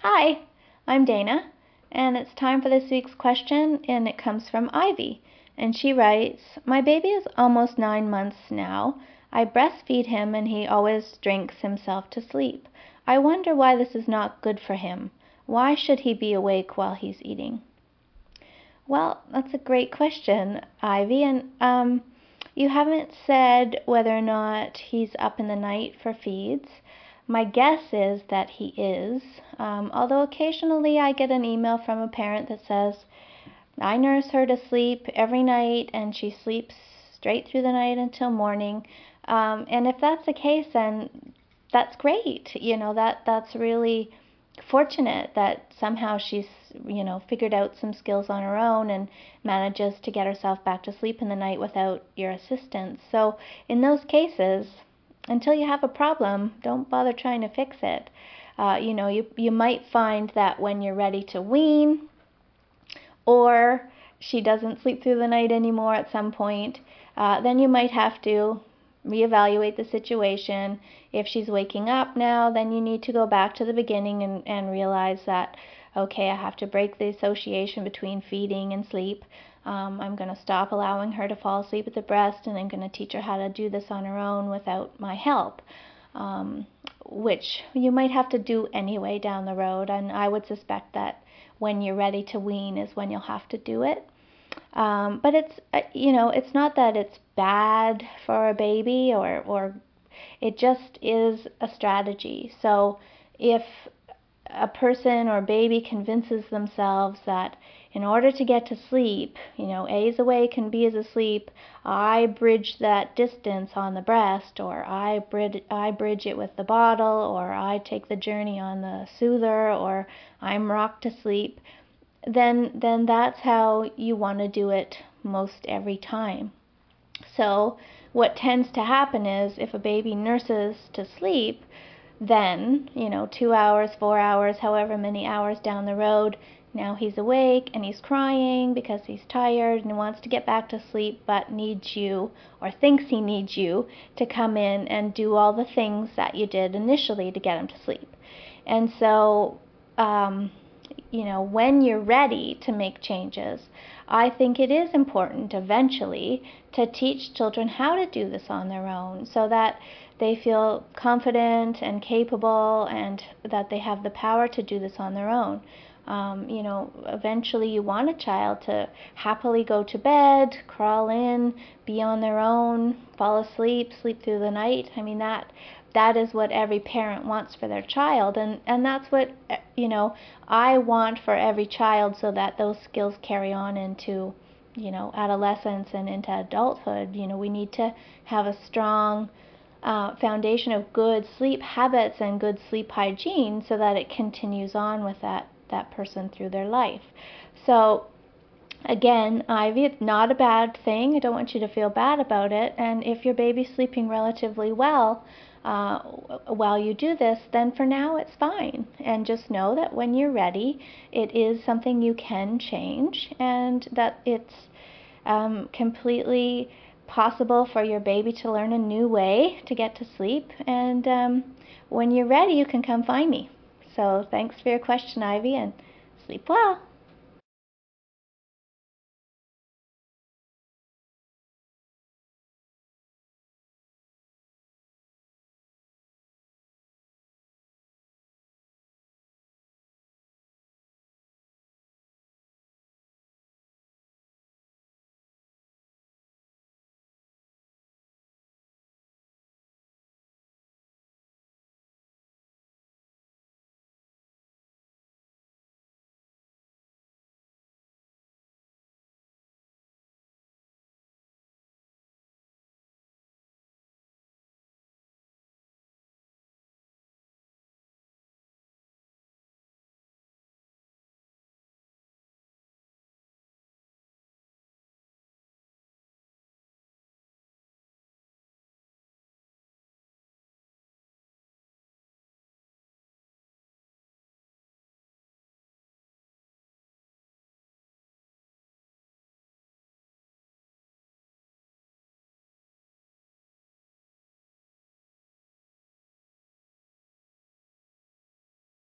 Hi, I'm Dana, and it's time for this week's question, and it comes from Ivy. And she writes, my baby is almost 9 months now. I breastfeed him and he always drinks himself to sleep. I wonder why this is not good for him. Why should he be awake while he's eating? Well, that's a great question, Ivy, and you haven't said whether or not he's up in the night for feeds. My guess is that he is, although occasionally I get an email from a parent that says, I nurse her to sleep every night and she sleeps straight through the night until morning. And if that's the case, then that's great. That's really fortunate that somehow she's, figured out some skills on her own and manages to get herself back to sleep in the night without your assistance. So in those cases, until you have a problem, don't bother trying to fix it. You might find that when you're ready to wean, or she doesn't sleep through the night anymore at some point, then you might have to reevaluate the situation. If she's waking up now, then you need to go back to the beginning and realize that, okay, I have to break the association between feeding and sleep. I'm going to stop allowing her to fall asleep at the breast, and I'm going to teach her how to do this on her own without my help, which you might have to do anyway down the road. And I would suspect that when you're ready to wean is when you'll have to do it. But it's not that it's bad for a baby, or it just is a strategy. So if a person or baby convinces themselves that in order to get to sleep, A is awake and B is asleep, I bridge that distance on the breast, or I bridge it with the bottle, or I take the journey on the soother, or I'm rocked to sleep, then that's how you want to do it most every time. So what tends to happen is if a baby nurses to sleep, then 2 hours, 4 hours, however many hours down the road, now he's awake and he's crying because he's tired and wants to get back to sleep, but needs you, or thinks he needs you, to come in and do all the things that you did initially to get him to sleep. And so when you're ready to make changes, I think it is important eventually to teach children how to do this on their own, so that they feel confident and capable, and that they have the power to do this on their own. Eventually you want a child to happily go to bed, crawl in, be on their own, fall asleep, sleep through the night. I mean, that is what every parent wants for their child, and that's what I want for every child, so that those skills carry on into adolescence and into adulthood. We need to have a strong foundation of good sleep habits and good sleep hygiene, so that it continues on with that person through their life. So again, Ivy, it's not a bad thing. I don't want you to feel bad about it. And if your baby's sleeping relatively well while you do this, then for now it's fine. And just know that when you're ready, it is something you can change, and that it's completely possible for your baby to learn a new way to get to sleep. And when you're ready, you can come find me. So thanks for your question, Ivy, and sleep well.